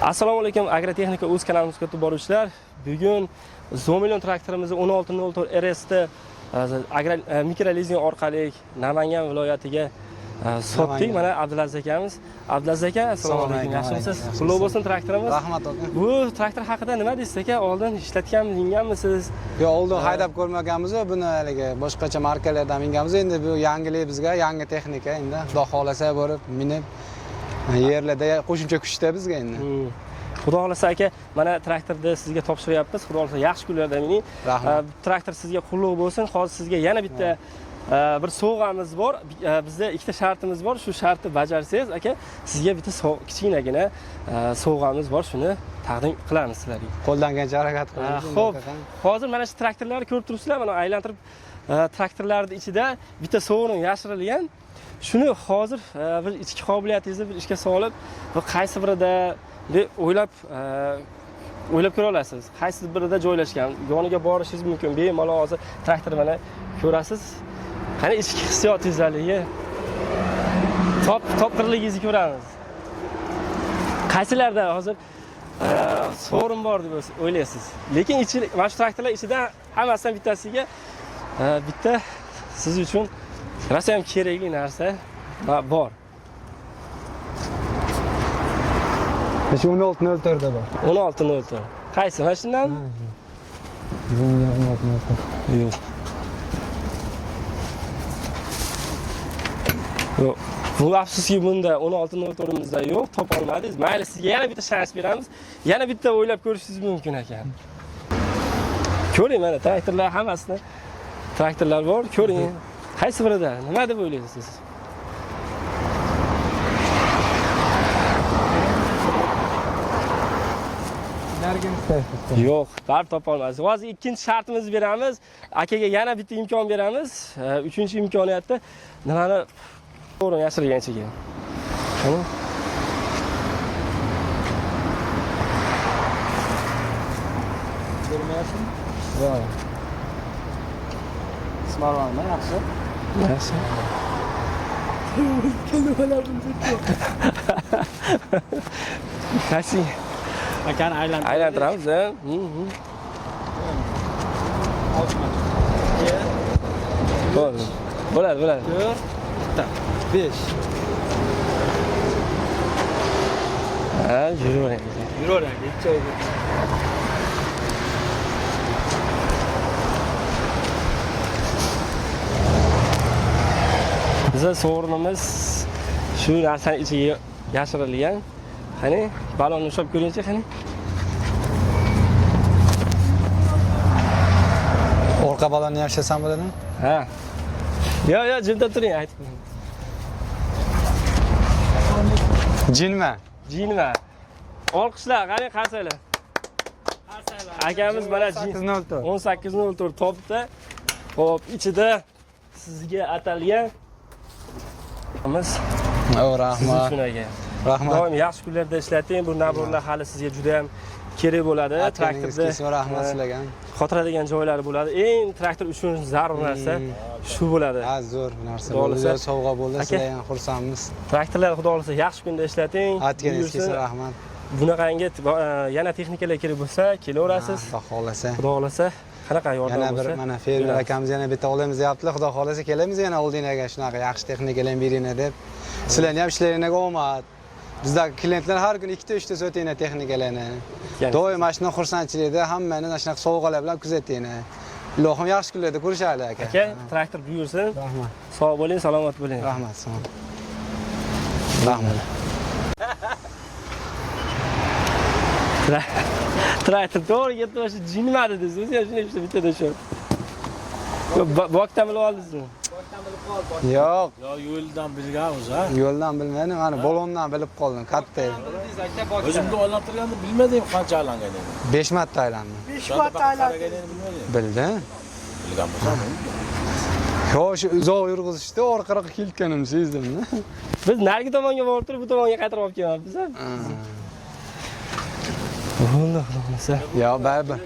Assalomu alaykum, Agrotexnika o'z kanalimizga kutib boruvchilar. Bugun Zomilon traktorimizni 1604 RS'da mikrolizing orqali Namangan viloyatiga sotdik. Mana Abdulaziz akamiz. Abdulaziz aka, assalomu alaykum. Yaxshimisiz? Qutlug' bo'lsin traktorimiz. Rahmat aka. Bu traktor haqida nima deysiz aka? Oldin ishlatganmisiz? Yo'q, oldin haydab ko'rmaganmiz, buni haliga boshqacha markalardan minganmiz. Endi bu yangilik bizga, yangi texnika endi. Xudo xolasa borib minib yerlarda qo'shimcha kuchda bizga endi. Xudo xolasa aka, mana traktorni sizga topshiryapmiz. Xudo xolasa yaxshi kunlarda mining. Traktor sizga qulluq bo'lsin. Hozir sizga yana bitta bir sovg'amiz bor. Bizda ikkita shartimiz bor. Shu shartni bajarsangiz aka, sizga bitta kichkinagina sovg'amiz bor. Shuni taqdim qilamiz sizlarga. Qo'ldan kelgancha harakat qilamiz. Xo'p, hozir mana shu traktorlarni ko'rib turibsizlar. Mana aylantirib traktorlarning ichida bitta sovg'aning yashirilgan. Shuni hozir bir ichki qobiliyatingizni bir ishga solib, va qaysi birida deb o'ylab ko'ra olasiz. Qaysi birida joylashgan, yoniga borishingiz mumkin. Bemalol hozir traktor mana ko'rasiz. Qani ichki hissiyotingizlarga topqirligingizni ko'ramiz. Qaysilarda hozir sorun bor deb o'ylaysiz. Lekin mana shu traktorlar ichidan hammasidan bittasiga bitta siz uchun rosa ham kerakli narsa bor. Shu 1604 da bor. 1604. Qaysi? Mana shundan? Bunga 1604. Yo'q. Yo'q. Bu afsuski bunda 1604imizda yo'q, topa olmadingiz. Mayli, sizga yana bitta shans beramiz. Yana bitta o'ylab ko'rishingiz mumkin ekan. Ko'ring, mana traktorlar hammasini traktorlar bor, ko'ring. Qaysi birida? Nima deb o'ylaysiz? Yo'q, baribir topa olmaysiz. Hozir ikkinchi shartimizni beramiz. Akaga yana bitta imkon beramiz. Uchinchi imkoniyatda nimani to'g'ri yashirgan ichiga. Qani? Ko'rmayapsizmi? Yo'q. Smartfonmi yaxshi? Yaxshi. Qaysi? Akani aylantiramiz, ha? Bo'ladi. 4, 5. Ha, yuraveradi. Bizning sovrinimiz shu narsaning ichiga yashirilgan. Qani, balonni ushlab ko'ringchi, qani. Orqa balonni yashasam bo'ladimi? Ha. Yo'q, jimda turing, aytib. Jinma. Olqishlar, qani qarsanglar. Akamiz mana 1804 topdi. Xo'p, ichida sizga atalgan Rahmat. Rahmat. Doim yaxshi kunlarda ishlating. Bu naborlar hali sizga juda ham kerak bo'ladi. Traktorda rahmat sizlarga. Xotiradigan joylari bo'ladi. Eng traktor uchun zarur narsa shu bo'ladi. Ha, zo'r narsa. Bo'lsa sovg'a bo'ldi, sizlar ham xursandmiz. Traktorlar xudo xolasa yaxshi kunda ishlating. Atganingizga rahmat. Bunaqangi yana texnikalar kerak bo'lsa, kelaverasiz. Xudo xolasa. Xudo xolasa qanaqa yordam bo'lsa. Yana bir mana fermer akamiz yana bitta olamiz deyaptilar. Xudo xolasa kelamiz yana oldinga shunaqa yaxshi texnikalar beringlar deb. Sizlarning ham ishlaringizga omad. Bizdagi klientlar har kuni 2-3 ta so'tinglar texnikalarni. Doim mana shunday xursandchilikda hammani mana shunaqa sovg'alar bilan kuzatinglar. Ilohim yaxshi kunlarda ko'rishaylik aka. Aka, traktor buyursin. Rahmat. Sog' bo'ling, salomat bo'ling. Rahmat, sog'. Rahmat. Traktor to'g'ri ketdi, o'sha jinmadi dedingiz. O'zi ham shunday bittada shu. Bokdan bilib oldingizmi? Yo'q. Yo'ldan bilganmiz, ha? Yo'ldan bilmadim, mana balondan bilib qoldim, katta. O'zimni aylantirganda bilmadim qancha aylanganini. 5 marta aylandim. 5 marta aylanganini bilmadim. Bildim. Bilgan bo'lsam. Yo'q, shu uzoq yurg'izishda orqaroqqa kelganim sezdimmi? Biz narigi tomonga borib turib, bu tomonga qaytarib olib kelamiz. Bo'ldi, xolasa. Yo'q, baribir.